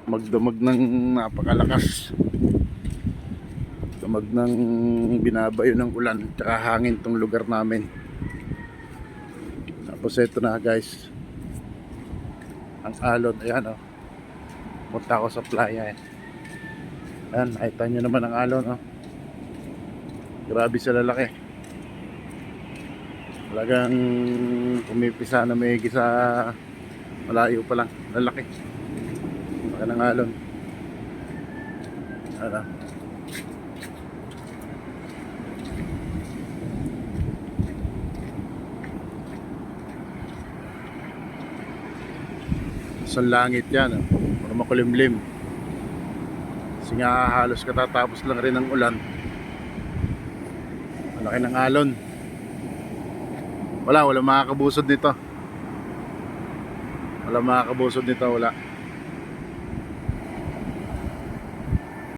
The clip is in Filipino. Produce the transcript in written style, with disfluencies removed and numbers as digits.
magdamag ng napakalakas. Damag ng binabayo ng ulan tsaka hangin tong lugar namin. Tapos ito na guys, ang alon. Ayan oh, punta ako sa playa eh. Ayan, nakita nyo naman ang alon oh. Grabe sa lalaki. Talagang pumipisa na may sa malayo pa lang. Lalaki. Baka ng alon. Ano? Sa langit yan oh. Para makulimlim. Kasi nga halos katatapos lang rin ng ulan. Malaki ng alon. Wala makakabusod dito. Wala makakabusod nito, wala.